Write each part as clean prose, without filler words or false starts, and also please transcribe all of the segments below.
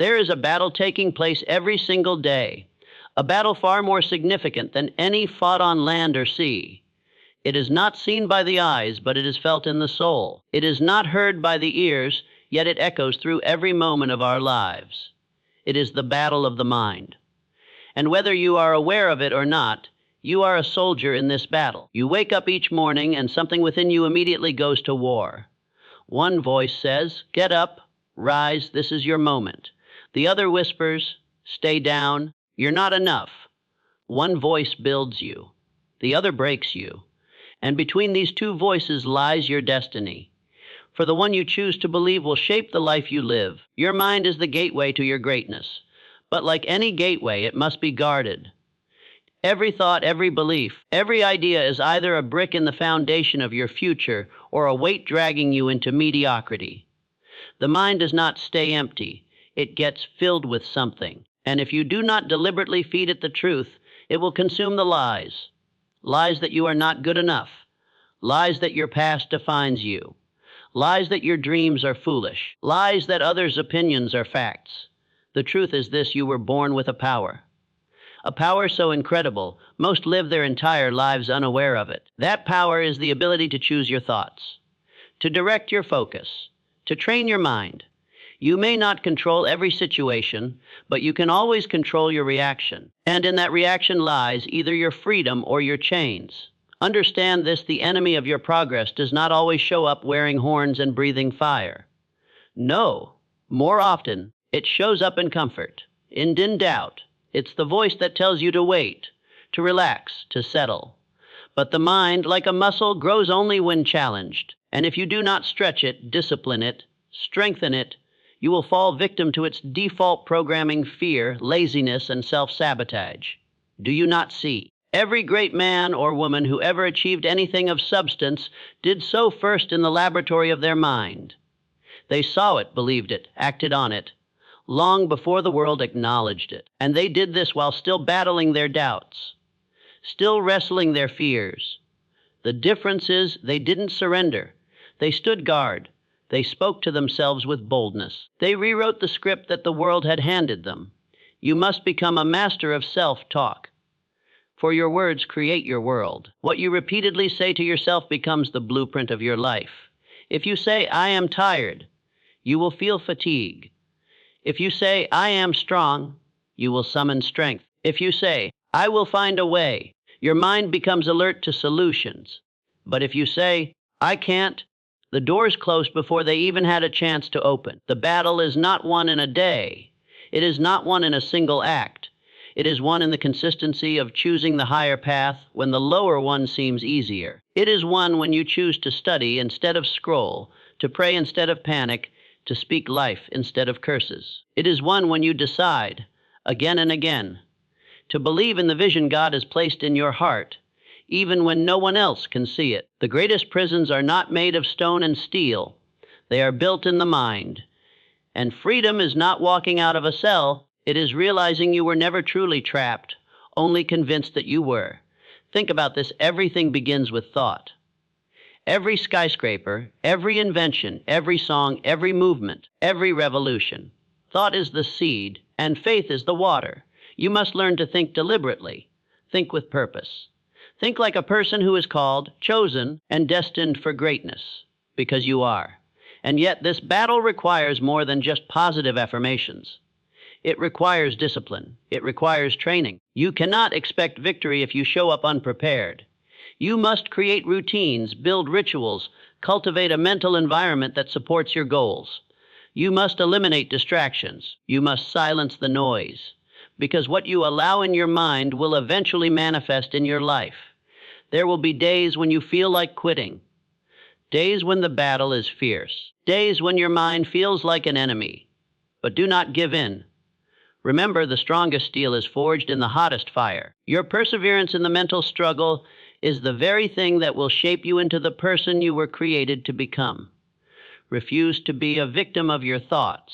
There is a battle taking place every single day, a battle far more significant than any fought on land or sea. It is not seen by the eyes, but it is felt in the soul. It is not heard by the ears, yet it echoes through every moment of our lives. It is the battle of the mind. And whether you are aware of it or not, you are a soldier in this battle. You wake up each morning and something within you immediately goes to war. One voice says, "Get up, rise, this is your moment." The other whispers, "Stay down, you're not enough." One voice builds you, the other breaks you. And between these two voices lies your destiny. For the one you choose to believe will shape the life you live. Your mind is the gateway to your greatness. But like any gateway, it must be guarded. Every thought, every belief, every idea is either a brick in the foundation of your future or a weight dragging you into mediocrity. The mind does not stay empty. It gets filled with something. And if you do not deliberately feed it the truth, it will consume the lies. Lies that you are not good enough. Lies that your past defines you. Lies that your dreams are foolish. Lies that others' opinions are facts. The truth is this: you were born with a power. A power so incredible, most live their entire lives unaware of it. That power is the ability to choose your thoughts, to direct your focus, to train your mind. You may not control every situation, but you can always control your reaction. And in that reaction lies either your freedom or your chains. Understand this: the enemy of your progress does not always show up wearing horns and breathing fire. No, more often, it shows up in comfort, in doubt. It's the voice that tells you to wait, to relax, to settle. But the mind, like a muscle, grows only when challenged. And if you do not stretch it, discipline it, strengthen it, you will fall victim to its default programming: fear, laziness, and self-sabotage. Do you not see? Every great man or woman who ever achieved anything of substance did so first in the laboratory of their mind. They saw it, believed it, acted on it, long before the world acknowledged it. And they did this while still battling their doubts, still wrestling their fears. The difference is they didn't surrender. They stood guard. They spoke to themselves with boldness. They rewrote the script that the world had handed them. You must become a master of self-talk. For your words create your world. What you repeatedly say to yourself becomes the blueprint of your life. If you say, "I am tired," you will feel fatigue. If you say, "I am strong," you will summon strength. If you say, "I will find a way," your mind becomes alert to solutions. But if you say, "I can't," the doors closed before they even had a chance to open. The battle is not won in a day. It is not won in a single act. It is won in the consistency of choosing the higher path when the lower one seems easier. It is won when you choose to study instead of scroll, to pray instead of panic, to speak life instead of curses. It is won when you decide, again and again, to believe in the vision God has placed in your heart, even when no one else can see it. The greatest prisons are not made of stone and steel. They are built in the mind. And freedom is not walking out of a cell. It is realizing you were never truly trapped, only convinced that you were. Think about this: everything begins with thought. Every skyscraper, every invention, every song, every movement, every revolution. Thought is the seed, and faith is the water. You must learn to think deliberately. Think with purpose. Think like a person who is called, chosen, and destined for greatness, because you are. And yet this battle requires more than just positive affirmations. It requires discipline. It requires training. You cannot expect victory if you show up unprepared. You must create routines, build rituals, cultivate a mental environment that supports your goals. You must eliminate distractions. You must silence the noise, because what you allow in your mind will eventually manifest in your life. There will be days when you feel like quitting, days when the battle is fierce, days when your mind feels like an enemy. But do not give in. Remember, the strongest steel is forged in the hottest fire. Your perseverance in the mental struggle is the very thing that will shape you into the person you were created to become. Refuse to be a victim of your thoughts.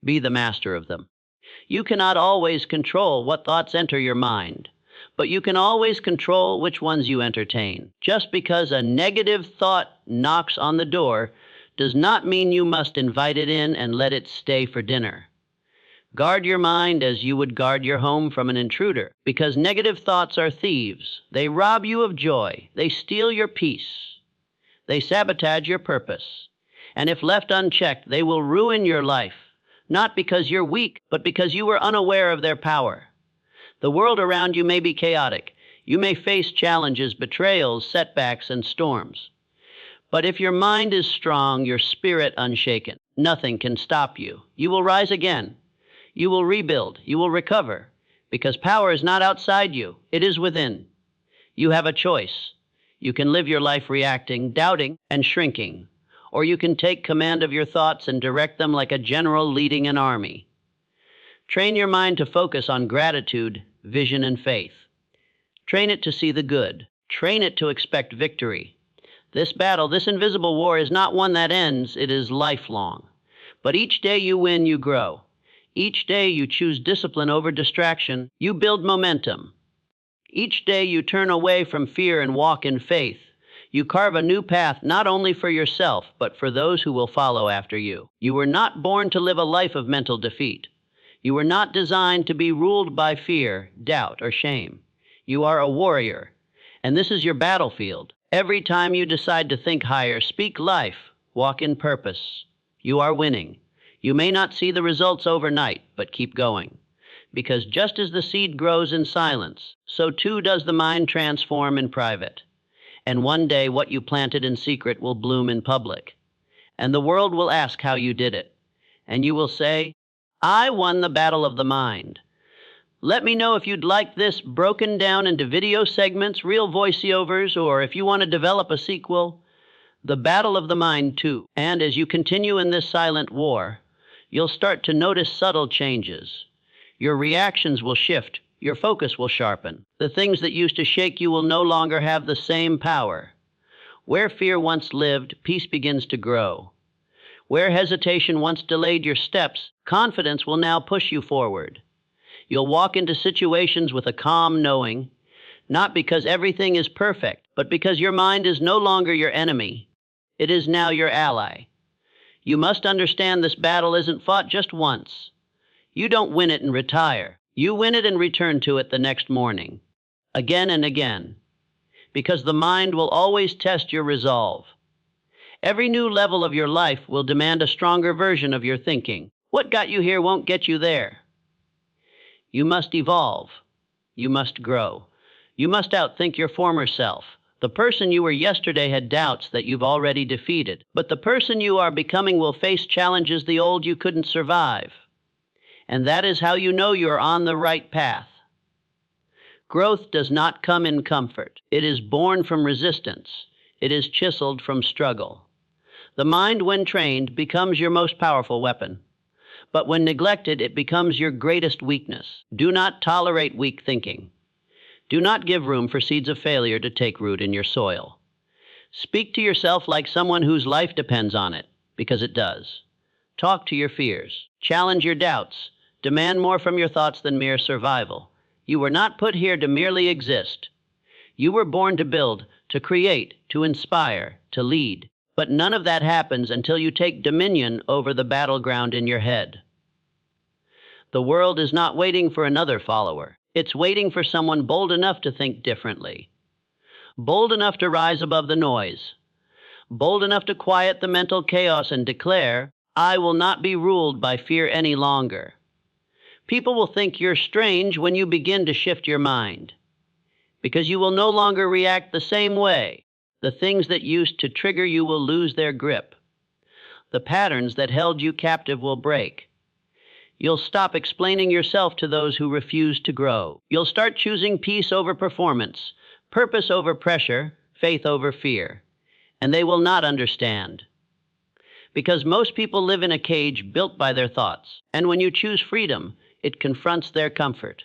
Be the master of them. You cannot always control what thoughts enter your mind, but you can always control which ones you entertain. Just because a negative thought knocks on the door does not mean you must invite it in and let it stay for dinner. Guard your mind as you would guard your home from an intruder, because negative thoughts are thieves. They rob you of joy. They steal your peace. They sabotage your purpose. And if left unchecked, they will ruin your life, not because you're weak, but because you were unaware of their power. The world around you may be chaotic. You may face challenges, betrayals, setbacks, and storms. But if your mind is strong, your spirit unshaken, nothing can stop you. You will rise again. You will rebuild. You will recover. Because power is not outside you. It is within. You have a choice. You can live your life reacting, doubting, and shrinking. Or you can take command of your thoughts and direct them like a general leading an army. Train your mind to focus on gratitude, vision, and faith. Train it to see the good. Train it to expect victory. This battle, this invisible war, is not one that ends. It is lifelong. But each day you win, you grow. Each day you choose discipline over distraction. You build momentum. Each day you turn away from fear and walk in faith. You carve a new path not only for yourself, but for those who will follow after you. You were not born to live a life of mental defeat. You were not designed to be ruled by fear, doubt, or shame. You are a warrior, and this is your battlefield. Every time you decide to think higher, speak life, walk in purpose, you are winning. You may not see the results overnight, but keep going. Because just as the seed grows in silence, so too does the mind transform in private. And one day what you planted in secret will bloom in public. And the world will ask how you did it. And you will say, I won the battle of the mind. Let me know if you'd like this broken down into video segments, real voiceovers, or if you want to develop a sequel, The Battle of the Mind 2. And as you continue in this silent war, you'll start to notice subtle changes. Your reactions will shift. Your focus will sharpen. The things that used to shake you will no longer have the same power. Where fear once lived, peace begins to grow. Where hesitation once delayed your steps, confidence will now push you forward. You'll walk into situations with a calm knowing, not because everything is perfect, but because your mind is no longer your enemy. It is now your ally. You must understand this battle isn't fought just once. You don't win it and retire. You win it and return to it the next morning, again and again, because the mind will always test your resolve. Every new level of your life will demand a stronger version of your thinking. What got you here won't get you there. You must evolve. You must grow. You must outthink your former self. The person you were yesterday had doubts that you've already defeated, but the person you are becoming will face challenges the old you couldn't survive. And that is how you know you're on the right path. Growth does not come in comfort. It is born from resistance. It is chiseled from struggle. The mind, when trained, becomes your most powerful weapon. But when neglected, it becomes your greatest weakness. Do not tolerate weak thinking. Do not give room for seeds of failure to take root in your soil. Speak to yourself like someone whose life depends on it, because it does. Talk to your fears. Challenge your doubts. Demand more from your thoughts than mere survival. You were not put here to merely exist. You were born to build, to create, to inspire, to lead. But none of that happens until you take dominion over the battleground in your head. The world is not waiting for another follower. It's waiting for someone bold enough to think differently. Bold enough to rise above the noise. Bold enough to quiet the mental chaos and declare, I will not be ruled by fear any longer. People will think you're strange when you begin to shift your mind, because you will no longer react the same way. The things that used to trigger you will lose their grip. The patterns that held you captive will break. You'll stop explaining yourself to those who refuse to grow. You'll start choosing peace over performance, purpose over pressure, faith over fear. And they will not understand. Because most people live in a cage built by their thoughts. And when you choose freedom, it confronts their comfort.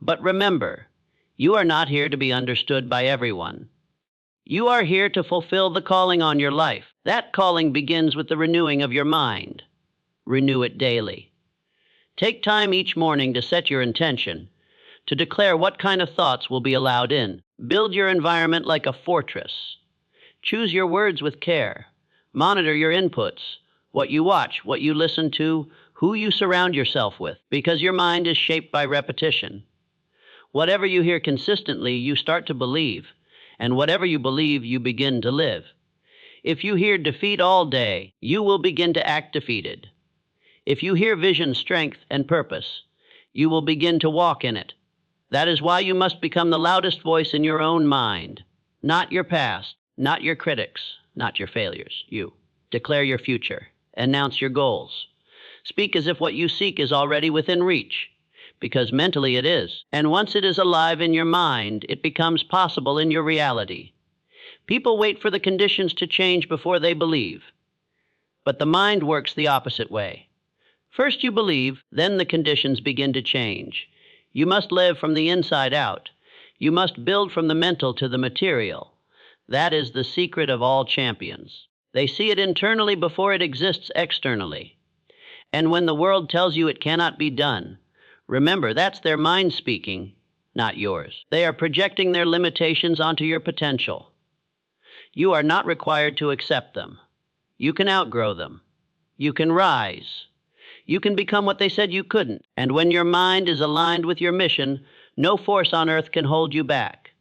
But remember, you are not here to be understood by everyone. You are here to fulfill the calling on your life. That calling begins with the renewing of your mind. Renew it daily. Take time each morning to set your intention, to declare what kind of thoughts will be allowed in. Build your environment like a fortress. Choose your words with care. Monitor your inputs, what you watch, what you listen to, who you surround yourself with, because your mind is shaped by repetition. Whatever you hear consistently, you start to believe, and whatever you believe, you begin to live. If you hear defeat all day, you will begin to act defeated. If you hear vision, strength, and purpose, you will begin to walk in it. That is why you must become the loudest voice in your own mind, not your past, not your critics, not your failures. You. Declare your future. Announce your goals. Speak as if what you seek is already within reach, because mentally it is. And once it is alive in your mind, it becomes possible in your reality. People wait for the conditions to change before they believe. But the mind works the opposite way. First you believe, then the conditions begin to change. You must live from the inside out. You must build from the mental to the material. That is the secret of all champions. They see it internally before it exists externally. And when the world tells you it cannot be done, remember that's their mind speaking, not yours. They are projecting their limitations onto your potential. You are not required to accept them. You can outgrow them. You can rise. You can become what they said you couldn't. And when your mind is aligned with your mission, no force on earth can hold you back.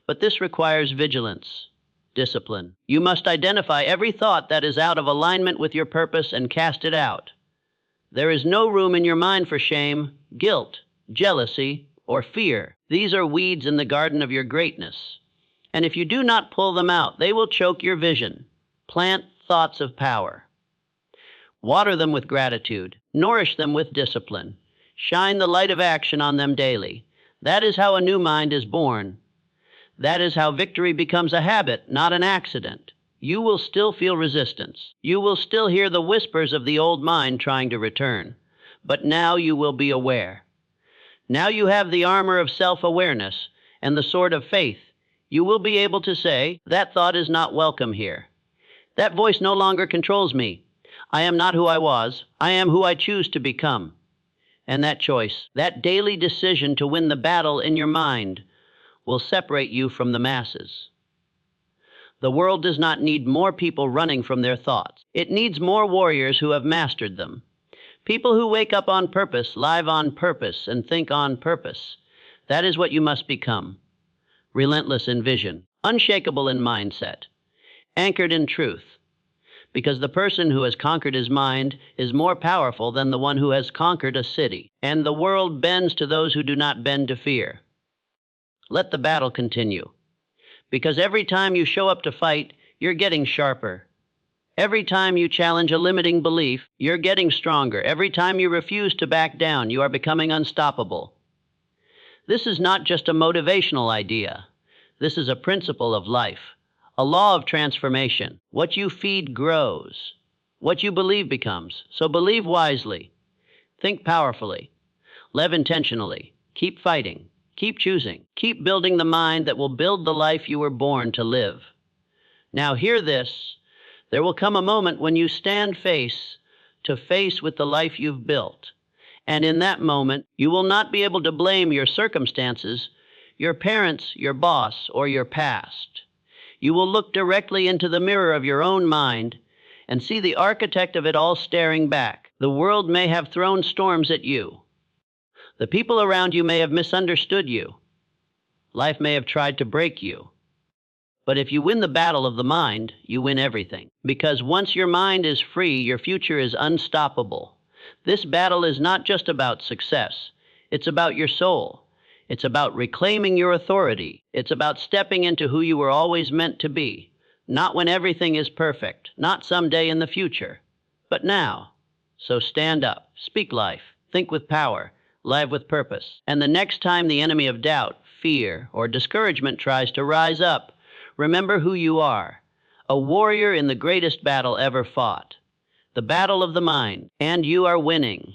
But this requires vigilance, discipline. You must identify every thought that is out of alignment with your purpose and cast it out. There is no room in your mind for shame, guilt, jealousy, or fear. These are weeds in the garden of your greatness. And if you do not pull them out, they will choke your vision. Plant thoughts of power. Water them with gratitude. Nourish them with discipline. Shine the light of action on them daily. That is how a new mind is born. That is how victory becomes a habit, not an accident. You will still feel resistance. You will still hear the whispers of the old mind trying to return. But now you will be aware. Now you have the armor of self-awareness and the sword of faith. You will be able to say, that thought is not welcome here. That voice no longer controls me. I am not who I was. I am who I choose to become. And that choice, that daily decision to win the battle in your mind, will separate you from the masses. The world does not need more people running from their thoughts. It needs more warriors who have mastered them. People who wake up on purpose, live on purpose, and think on purpose. That is what you must become. Relentless in vision, unshakable in mindset, anchored in truth. Because the person who has conquered his mind is more powerful than the one who has conquered a city. And the world bends to those who do not bend to fear. Let the battle continue. Because every time you show up to fight, you're getting sharper. Every time you challenge a limiting belief, you're getting stronger. Every time you refuse to back down, you are becoming unstoppable. This is not just a motivational idea. This is a principle of life, a law of transformation. What you feed grows. What you believe becomes. So believe wisely. Think powerfully. Live intentionally. Keep fighting. Keep choosing. Keep building the mind that will build the life you were born to live. Now hear this. There will come a moment when you stand face to face with the life you've built. And in that moment, you will not be able to blame your circumstances, your parents, your boss, or your past. You will look directly into the mirror of your own mind and see the architect of it all staring back. The world may have thrown storms at you. The people around you may have misunderstood you. Life may have tried to break you. But if you win the battle of the mind, you win everything. Because once your mind is free, your future is unstoppable. This battle is not just about success. It's about your soul. It's about reclaiming your authority. It's about stepping into who you were always meant to be. Not when everything is perfect, not someday in the future, but now. So stand up, speak life, think with power, live with purpose. And the next time the enemy of doubt, fear, or discouragement tries to rise up, remember who you are, a warrior in the greatest battle ever fought, the battle of the mind, and you are winning.